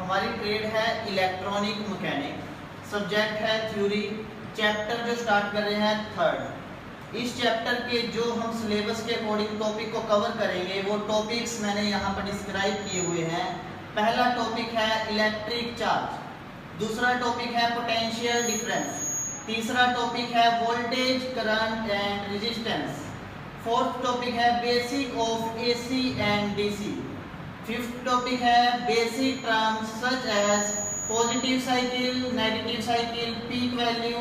हमारी ट्रेड है electronic mechanic, subject है थ्योरी। चैप्टर जो स्टार्ट कर रहे हैं थर्ड। इस चैप्टर के जो हम सिलेबस के अकॉर्डिंग टॉपिक को कवर करेंगे वो टॉपिक्स मैंने यहाँ पर डिस्क्राइब किए हुए हैं। पहला टॉपिक है इलेक्ट्रिक चार्ज, दूसरा टॉपिक है पोटेंशियल डिफरेंस, तीसरा टॉपिक है voltage current and resistance, fourth topic है basic of AC and DC, fifth topic है basic terms such as positive cycle, negative cycle, peak value,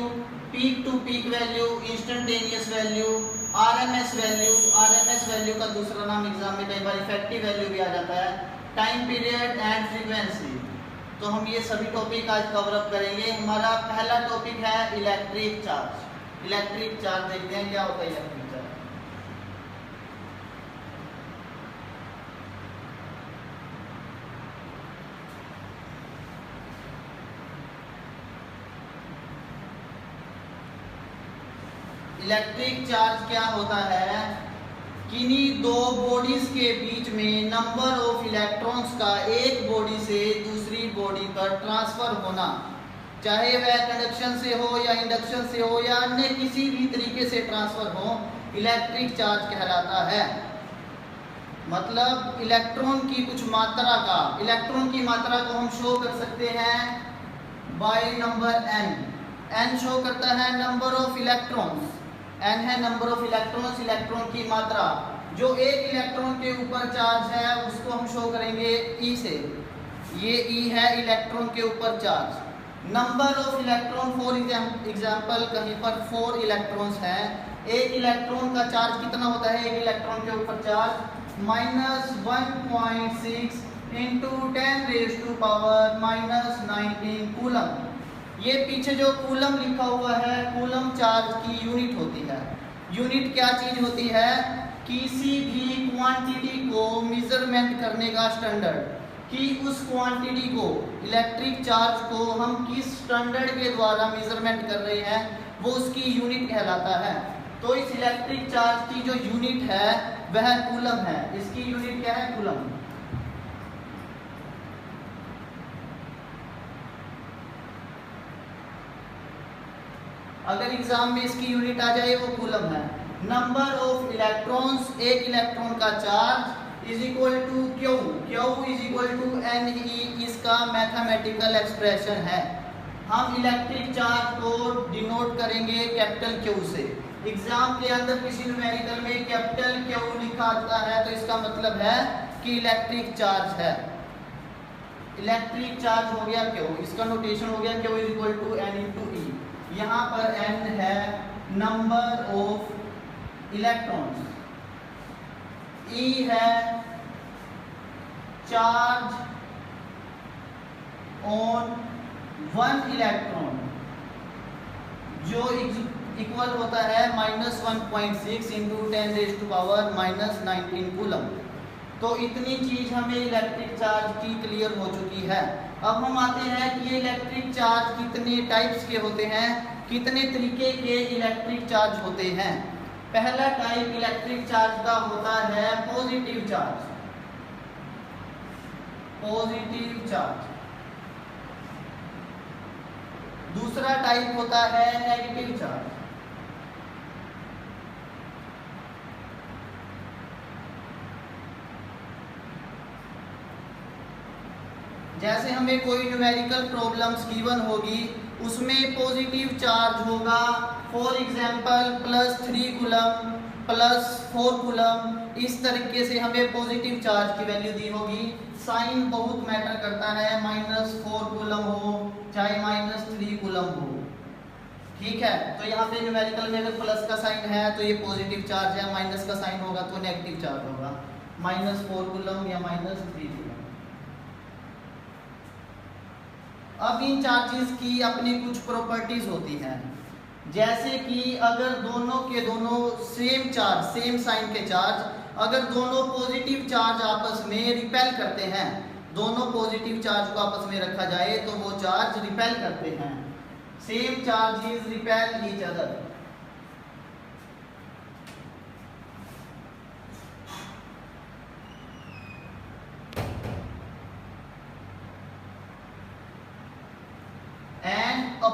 peak to peak value, instantaneous value, RMS value. RMS value का दूसरा नाम exam में कई बार effective value भी आ जाता है, टाइम पीरियड एंड फ्रीक्वेंसी। तो हम ये सभी टॉपिक आज कवर अप करेंगे। हमारा पहला टॉपिक है इलेक्ट्रिक चार्ज। इलेक्ट्रिक चार्ज देखते हैं क्या होता है इलेक्ट्रिक चार्ज। इलेक्ट्रिक चार्ज क्या होता है? किन्हीं दो बॉडीज के बीच में नंबर ऑफ इलेक्ट्रॉन्स का एक बॉडी से दूसरी बॉडी पर ट्रांसफर होना, चाहे वह कंडक्शन से हो या इंडक्शन से हो या अन्य किसी भी तरीके से ट्रांसफर हो, इलेक्ट्रिक चार्ज कहलाता है। मतलब इलेक्ट्रॉन की कुछ मात्रा का, इलेक्ट्रॉन की मात्रा को हम शो कर सकते हैं by number n। n show करता है नंबर ऑफ इलेक्ट्रॉन्स, n है नंबर ऑफ इलेक्ट्रॉन्स, इलेक्ट्रॉन की मात्रा। जो एक इलेक्ट्रॉन के ऊपर चार्ज है उसको हम शो करेंगे E से, ये E है इलेक्ट्रॉन के ऊपर charge. Number of electron for example कहीं पर 4 इलेक्ट्रॉन्स हैं, एक इलेक्ट्रॉन का चार्ज कितना होता है? एक इलेक्ट्रॉन के ऊपर चार्ज -1.6 × 10⁻⁻19 कूलम। ये पीछे जो कूलम लिखा हुआ है, कूलम चार्ज की यूनिट होती है। यूनिट क्या चीज होती है? किसी भी क्वांटिटी को मेजरमेंट करने का स्टैंडर्ड, कि उस क्वांटिटी को, इलेक्ट्रिक चार्ज को हम किस स्टैंडर्ड के द्वारा मेजरमेंट कर रहे हैं वो उसकी यूनिट कहलाता है। तो इस इलेक्ट्रिक चार्ज की जो यूनिट है वह कूलम है। इसकी यूनिट क्या है? कूलम। अगर एग्जाम में इसकी यूनिट आ जाए वो कूलम है। नंबर ऑफ इलेक्ट्रॉन्स, एक इलेक्ट्रॉन का charge is equal to Q, Q is equal to NE, इसका मैथमेटिकल एक्सप्रेशन है। हम इलेक्ट्रिक चार्ज को डिनोट करेंगे कैपिटल Q से। एग्जाम के अंदर किसी न्यूमेरिकल में कैपिटल Q लिखा आता है तो इसका मतलब है कि इलेक्ट्रिक चार्ज है। इलेक्ट्रिक चार्ज हो गया Q, इसका नोटेशन हो गया Q is equal to N × E। यहाँ पर n है नंबर ऑफ इलेक्ट्रॉन्स, E है चार्ज ऑन 1 इलेक्ट्रॉन, जो इक्वल होता है -1.6 × 10⁻⁻19 कूलम। तो इतनी चीज हमें इलेक्ट्रिक चार्ज की क्लियर हो चुकी है। अब हम आते हैं कि ये इलेक्ट्रिक चार्ज कितने टाइप्स के होते हैं, कितने तरीके के इलेक्ट्रिक चार्ज होते हैं। पहला टाइप इलेक्ट्रिक चार्ज का होता है पॉजिटिव चार्ज, पॉजिटिव चार्ज। दूसरा टाइप होता है नेगेटिव चार्ज। जैसे हमें कोई न्यूमेरिकल प्रॉब्लम्स गिवन होगी उसमें पॉजिटिव चार्ज होगा, फॉर एग्जांपल +3 कूलम, +4 कूलम, इस तरीके से हमें पॉजिटिव चार्ज की वैल्यू दी होगी। साइन बहुत मैटर करता है, -4 कूलम हो चाहे -3 कूलम हो, ठीक है। तो यहाँ पे न्यूमेरिकल में अगर प्लस का साइन है तो ये पॉजिटिव चार्ज है, माइनस का साइन होगा तो नेगेटिव चार्ज होगा, -4 कूलम या -3 कूलम। अब इन चार्जेस की अपनी कुछ प्रॉपर्टीज होती हैं, जैसे कि अगर दोनों के दोनों सेम चार्ज, सेम साइन के चार्ज, अगर दोनों पॉजिटिव चार्ज आपस में रिपेल करते हैं, दोनों पॉजिटिव चार्ज को आपस में रखा जाए तो वो चार्ज रिपेल करते हैं। Same charges repel each other.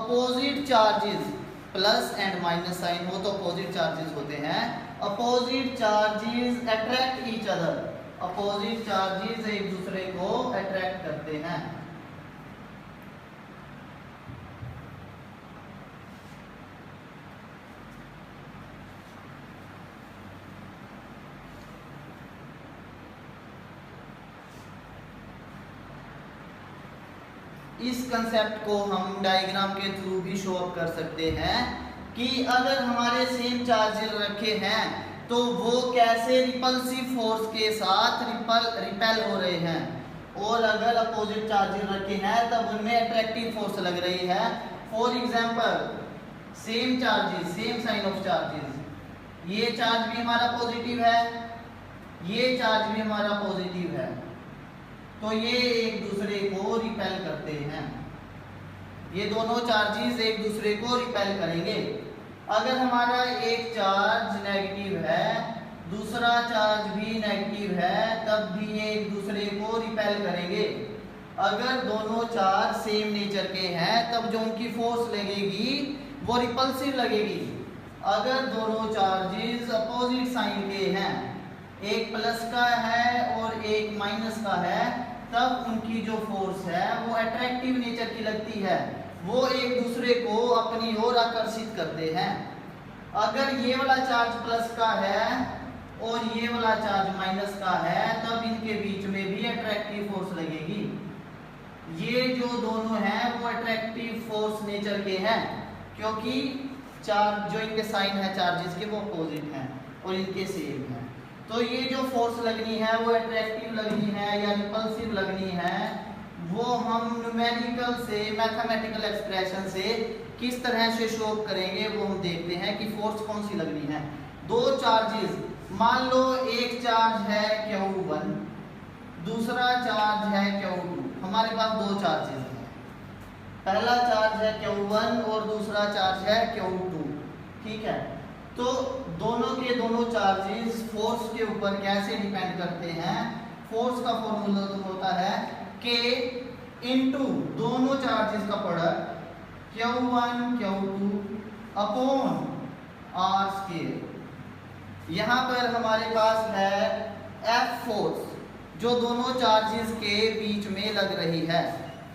Opposite charges plus and minus sign हो तो अपोजिट चार्जेस होते हैं। Opposite charges attract each other, opposite charges एक दूसरे को अट्रैक्ट करते हैं। इस कंसेप्ट को हम डायग्राम के थ्रू भी शो अप कर सकते हैं कि अगर हमारे सेम चार्जेस रखे हैं तो वो कैसे रिपल्सिव फोर्स के साथ रिपेल हो रहे हैं, और अगर अपोजिट चार्जेस रखे हैं तब उनमें अट्रैक्टिव फोर्स लग रही है। For example same charges, same sign of charges, ये चार्ज भी हमारा पॉजिटिव है, ये चार्ज भी हमारा पॉजिटिव है, तो ये एक दूसरे को रिपेल करते हैं। ये दोनों चार्जेस एक दूसरे को रिपेल करेंगे। अगर हमारा एक चार्ज नेगेटिव है, दूसरा चार्ज भी नेगेटिव है, तब भी ये एक दूसरे को रिपेल करेंगे। अगर दोनों चार्ज सेम नेचर के हैं तब जो उनकी फोर्स लगेगी वो रिपल्सिव लगेगी। अगर दोनों चार्जेस अपोजिट साइन के हैं, एक प्लस का है और एक माइनस का है, तब उनकी जो फोर्स है वो अट्रैक्टिव नेचर की लगती है, वो एक दूसरे को अपनी ओर आकर्षित करते हैं। अगर ये वाला चार्ज प्लस का है और ये वाला चार्ज माइनस का है, तब इनके बीच में भी अट्रैक्टिव फोर्स लगेगी। ये जो दोनों हैं वो अट्रैक्टिव फोर्स नेचर के हैं, क्योंकि चार्ज जो इनके साइन है चार्जेस के वो अपोजिट हैं और इनके सेम हैं। तो ये जो फोर्स लगनी है वो अट्रैक्टिव लगनी है या रिपल्सिव लगनी है, वो हम न्यूमेरिकल से, मैथमेटिकल एक्सप्रेशन से किस तरह से शो करेंगे वो हम देखते हैं कि फोर्स कौन सी लगनी है। दो चार्जेस, मान लो एक चार्ज है Q1, दूसरा चार्ज है Q2। हमारे पास दो चार्जेस हैं, पहला चार्ज है Q1 और दूसरा चार्ज है Q2, ठीक है। तो दोनों के दोनों चार्जेस फोर्स के ऊपर कैसे डिपेंड करते हैं? फोर्स का फॉर्मूला तो होता है K इंटू दोनों चार्जेस का product Q1 Q2 upon R square. यहाँ पर हमारे पास है F फोर्स जो दोनों चार्जेस के बीच में लग रही है,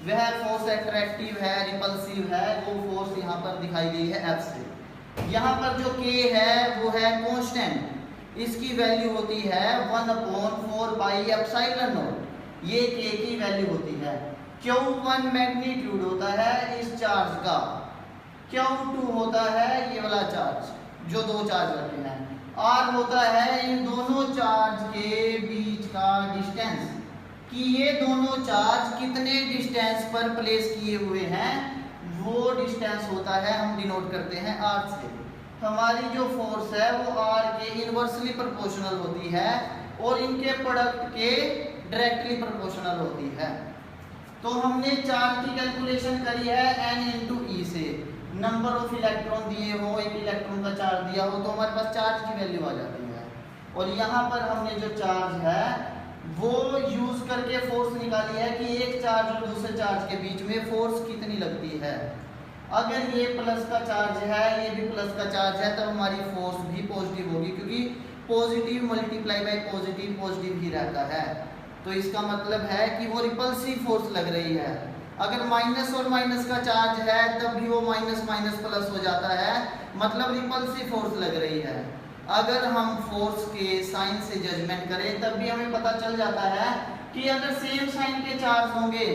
वह फोर्स अट्रैक्टिव है, रिपल्सिव है, वो फोर्स यहाँ पर दिखाई गई है F से। यहाँ पर जो K है वो है कांस्टेंट, इसकी वैल्यू होती है 1/4 पाई एप्सिलॉन नॉट, ये K की वैल्यू होती है। Q1 मैग्नीट्यूड होता है इस चार्ज का, Q2 होता है ये वाला चार्ज जो दो चार्ज रखे हैं, R होता है इन दोनों चार्ज के बीच का डिस्टेंस, कि ये दोनों चार्ज कितने डिस्टेंस पर प्लेस किए हुए हैं, वो डिस्टेंस होता है, हम डिनोट करते हैं R से। हमारी जो फोर्स है वो R के इनवर्सली प्रोपोर्शनल होती है और इनके प्रोडक्ट के डायरेक्टली प्रोपोर्शनल होती है। तो हमने चार्ज की कैलकुलेशन करी है N इंटू E से। नंबर ऑफ इलेक्ट्रॉन दिए हो, एक इलेक्ट्रॉन का चार्ज दिया हो तो हमारे पास चार्ज की वैल्यू आ जाती है, और यहाँ पर हमने जो चार्ज है वो यूज करके फोर्स निकाली है कि एक चार्ज और दूसरे चार्ज के बीच में फोर्स कितनी लगती है। अगर ये प्लस का चार्ज है, ये भी प्लस का चार्ज है, तब हमारी फोर्स भी पॉजिटिव होगी, क्योंकि positive multiply by positive positive ही रहता है। तो इसका मतलब है कि वो रिपल्सिव फोर्स लग रही है। अगर माइनस और माइनस का चार्ज है तब भी वो माइनस माइनस प्लस हो जाता है, मतलब रिपल्सिव फोर्स लग रही है। अगर हम फोर्स के साइन से जजमेंट करें तब भी हमें पता चल जाता है कि अगर सेम साइन के चार्ज होंगे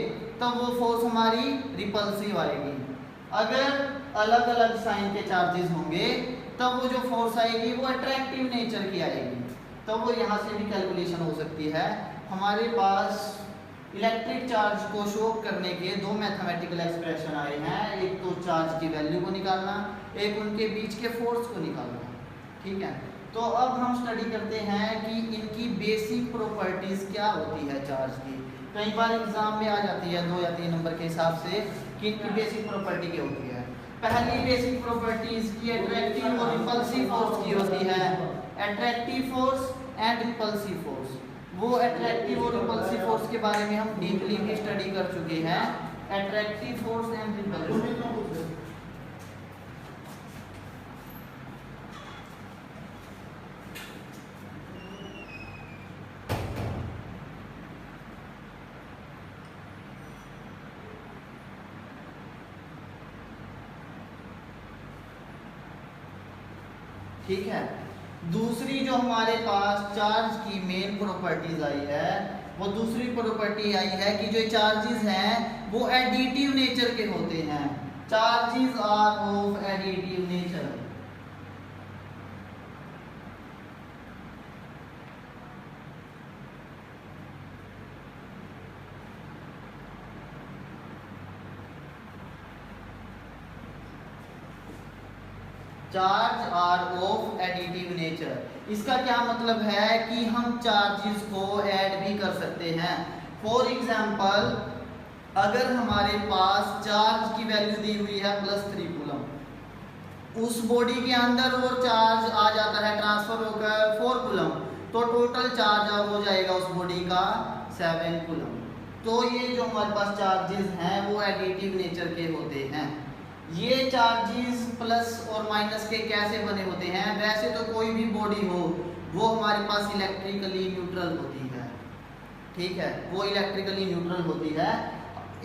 तब वो फोर्स हमारी रिपल्सिव आएगी, अगर अलग अलग साइन के चार्जेस होंगे तब वो जो फोर्स आएगी वो अट्रैक्टिव नेचर की आएगी। तो वो यहाँ से भी कैलकुलेशन हो सकती है। हमारे पास इलेक्ट्रिक चार्ज को शो करने के दो मैथमेटिकल एक्सप्रेशन आए हैं, एक तो चार्ज की वैल्यू को निकालना, एक उनके बीच के फोर्स को निकालना, ठीक है। तो अब हम स्टडी करते हैं कि इनकी बेसिक प्रॉपर्टीज क्या होती है चार्ज की। कई बार एग्जाम में आ जाती है 2 या 3 नंबर के हिसाब से कि इनकी बेसिक प्रॉपर्टी क्या होती है। पहली बेसिक प्रॉपर्टी इसकी अट्रैक्टिव और रिपल्सिव फोर्स की होती है, attractive force and repulsive force. वो अट्रैक्टिव और रिपल्सिव फोर्स के बारे में हम डीपली भी स्टडी कर चुके हैं, अट्रैक्टिव फोर्स एंड रिपल्सिव। ठीक है। दूसरी जो हमारे पास चार्ज की मेन प्रॉपर्टीज आई है, वो दूसरी प्रॉपर्टी आई है कि जो चार्जेस हैं वो एडिटिव नेचर के होते हैं। Charges are of additive nature. Charge are of additive nature. इसका क्या मतलब है कि हम चार्जेस को ऐड भी कर सकते हैं। फॉर एग्जांपल, अगर हमारे पास चार्ज की वैल्यू दी हुई है +3 कूलम, उस बॉडी के अंदर और चार्ज आ जाता है ट्रांसफर होकर 4 कूलम, तो टोटल चार्ज अब हो जाएगा उस बॉडी का 7 कूलम। तो ये जो हमारे पास चार्जेस हैं वो एडिटिव नेचर के होते हैं। ये चार्जेस प्लस और माइनस के कैसे बने होते हैं? वैसे तो कोई भी बॉडी हो वो हमारे पास इलेक्ट्रिकली न्यूट्रल होती है, ठीक है, वो इलेक्ट्रिकली न्यूट्रल होती है।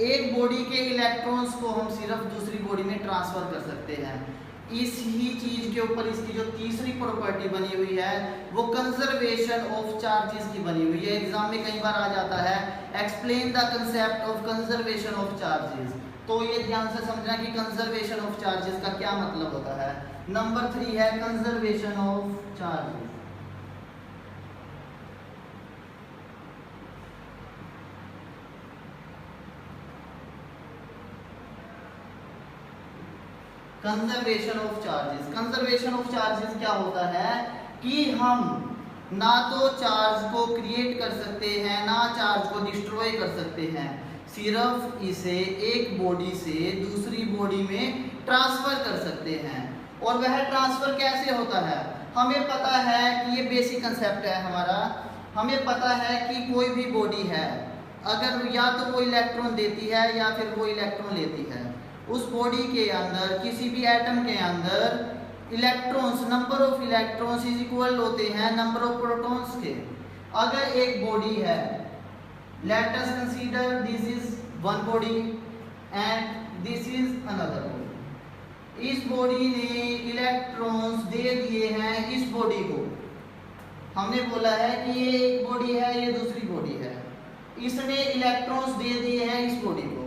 एक बॉडी के इलेक्ट्रॉन्स को हम सिर्फ दूसरी बॉडी में ट्रांसफर कर सकते हैं। इस ही चीज के ऊपर इसकी जो तीसरी प्रॉपर्टी बनी हुई है वो कंजर्वेशन ऑफ चार्जेस की बनी हुई है। एग्जाम में कई बार आ जाता है, explain the concept of conservation of charges. तो ये ध्यान से समझना कि कंजर्वेशन ऑफ चार्जेस का क्या मतलब होता है। नंबर 3 है conservation of charges. Conservation of charges. Conservation of charges क्या होता है कि हम ना तो चार्ज को क्रिएट कर सकते हैं ना चार्ज को डिस्ट्रॉय कर सकते हैं, सिर्फ इसे एक बॉडी से दूसरी बॉडी में ट्रांसफर कर सकते हैं। और वह ट्रांसफर कैसे होता है? हमें पता है कि ये बेसिक कंसेप्ट है हमारा। हमें पता है कि कोई भी बॉडी है, अगर या तो वो इलेक्ट्रॉन देती है या फिर वो इलेक्ट्रॉन लेती है, उस बॉडी के अंदर किसी भी एटम के अंदर electrons, number of electrons is equal होते हैं नंबर ऑफ प्रोटॉन्स के। अगर एक बॉडी है, let us consider this is one body and this is another body। इस बॉडी ने इलेक्ट्रॉन्स दे दिए हैं इस बॉडी को। हमने बोला है कि ये एक बॉडी है, ये दूसरी बॉडी है। इसने इलेक्ट्रॉन्स दे दिए हैं इस बॉडी को।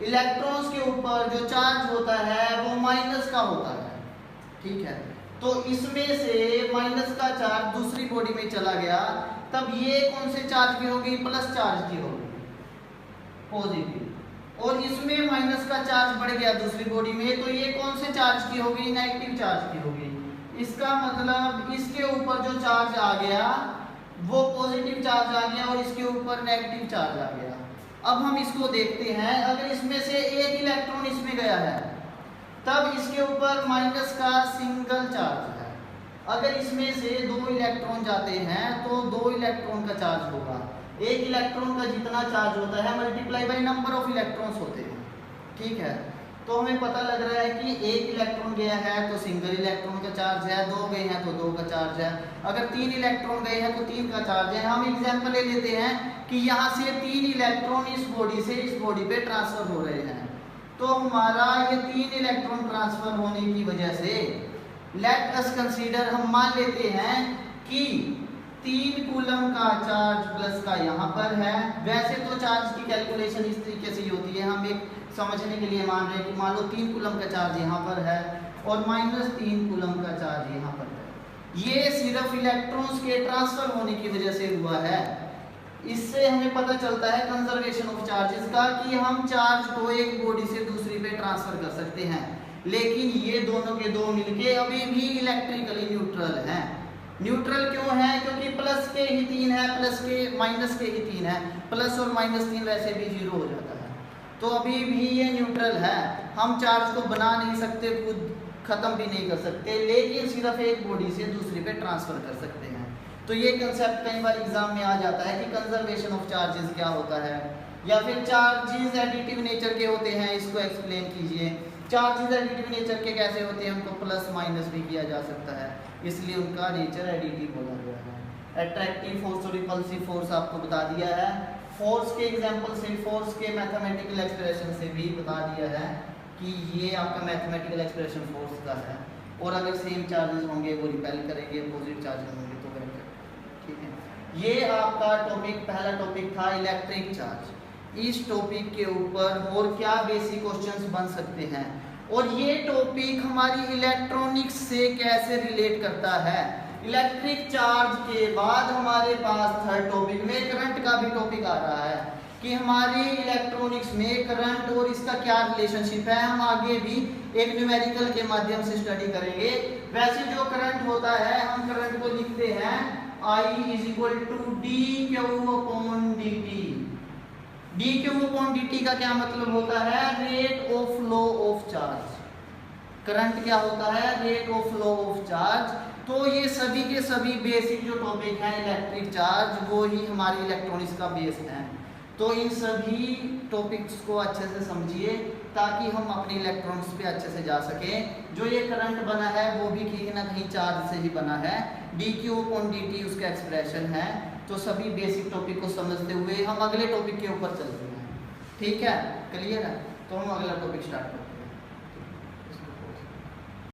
इलेक्ट्रॉन्स के ऊपर जो चार्ज होता है वो माइनस का होता है, ठीक है। तो इसमें से माइनस का चार्ज दूसरी बॉडी में चला गया, तब ये कौन से चार्ज की होगी? प्लस चार्ज की होगी, पॉजिटिव। और इसमें माइनस का चार्ज बढ़ गया दूसरी बॉडी में, तो ये कौन से चार्ज की होगी? नेगेटिव चार्ज की होगी। इसका मतलब इसके ऊपर जो चार्ज आ गया वो पॉजिटिव चार्ज आ गया और इसके ऊपर नेगेटिव चार्ज आ गया। अब हम इसको देखते हैं, अगर इसमें से एक इलेक्ट्रॉन इसमें गया है तब इसके ऊपर माइनस का सिंगल चार्ज है। अगर इसमें से 2 इलेक्ट्रॉन जाते हैं तो 2 इलेक्ट्रॉन का चार्ज होगा। एक इलेक्ट्रॉन का जितना चार्ज होता है multiply by number of electrons होते हैं, ठीक है। तो हमें पता लग रहा है कि एक इलेक्ट्रॉन गया है तो सिंगल इलेक्ट्रॉन का चार्ज है, 2 गए हैं तो 2 का चार्ज है। अगर 3 इलेक्ट्रॉन गए हैं तो 3 का चार्ज है। हम एग्जांपल ले लेते हैं कि यहाँ से 3 इलेक्ट्रॉन इस बॉडी से इस बॉडी पे ट्रांसफर हो रहे हैं, तो हमारा ये 3 इलेक्ट्रॉन ट्रांसफर होने की वजह से लेट अस कंसीडर, हम मान लेते हैं कि 3 कूलम का चार्ज प्लस का यहाँ पर है। वैसे तो चार्ज की कैलकुलेशन इस तरीके से ही होती है, हम एक समझने के लिए मान रहे हैं कि मान लो 3 कूलम का चार्ज यहाँ पर है और -3 कूलम का चार्ज यहाँ पर है। ये सिर्फ इलेक्ट्रॉन्स के ट्रांसफर होने की वजह से हुआ है। इससे हमें पता चलता है कंजर्वेशन ऑफ चार्जेस का कि हम चार्ज को एक बॉडी से दूसरी पे ट्रांसफर कर सकते हैं, लेकिन ये दोनों के दो मिलके अभी भी इलेक्ट्रिकली न्यूट्रल हैं। न्यूट्रल क्यों है? क्योंकि प्लस के ही 3 है, प्लस के माइनस के ही 3 है, प्लस और -3 वैसे भी 0 हो जाता है, तो अभी भी ये न्यूट्रल है। हम चार्ज को बना नहीं सकते, खुद खत्म भी नहीं कर सकते, लेकिन सिर्फ एक बॉडी से दूसरी पे ट्रांसफर कर सकते हैं। तो ये कंसेप्ट कई बार एग्जाम में आ जाता है कि कंजर्वेशन ऑफ चार्जेस क्या होता है, या फिर चार्जेस एडिटिव नेचर के होते हैं, इसको एक्सप्लेन कीजिए। चार्जेस एडिटिव नेचर के कैसे होते हैं? उनको प्लस माइनस भी किया जा सकता है, इसलिए उनका नेचर एडिटिव बोला गया है। अट्रैक्टिव फोर्स और रिपल्सिव फोर्स आपको बता दिया है, फोर्स के एग्जांपल से, फोर्स के मैथमेटिकल एक्सप्रेशन से भी बता दिया है कि ये आपका मैथमेटिकल एक्सप्रेशन फोर्स का है। और अगर सेम चार्जेस होंगे वो रिपेल करेंगे, अपोजिट चार्जेस होंगे तो वेक्टर। ठीक है, ये आपका टॉपिक, पहला टॉपिक था इलेक्ट्रिक चार्ज। इस टॉपिक के ऊपर और क्या बेसिक क्वेश्चंस बन सकते हैं, और ये टॉपिक हमारी इलेक्ट्रॉनिक्स से कैसे रिलेट करता है। इलेक्ट्रिक चार्ज के बाद हमारे पास थर्ड टॉपिक में करंट का भी टॉपिक आ रहा है कि हमारी इलेक्ट्रॉनिक्स में करंट और इसका क्या रिलेशनशिप है। हम आगे भी एक न्यूमेरिकल के माध्यम से स्टडी करेंगे। वैसे जो करंट होता है, हम करंट को लिखते हैं I is equal to D Q upon D T. D Q upon D T का क्या मतलब होता है, rate of flow of charge. Current क्या होता है, rate of flow of charge. तो ये सभी के सभी बेसिक जो टॉपिक हैं इलेक्ट्रिक चार्ज, वो ही हमारी इलेक्ट्रॉनिक्स का बेस है। तो इन सभी टॉपिक्स को अच्छे से समझिए ताकि हम अपनी इलेक्ट्रॉनिक्स पे अच्छे से जा सकें। जो ये करंट बना है वो भी कहीं ना कहीं चार्ज से ही बना है, D Q upon D T उसका एक्सप्रेशन है। तो सभी बेसिक टॉपिक को समझते हुए हम अगले टॉपिक के ऊपर चलते हैं। ठीक है, क्लियर है? तो हम अगला टॉपिक स्टार्ट करते हैं।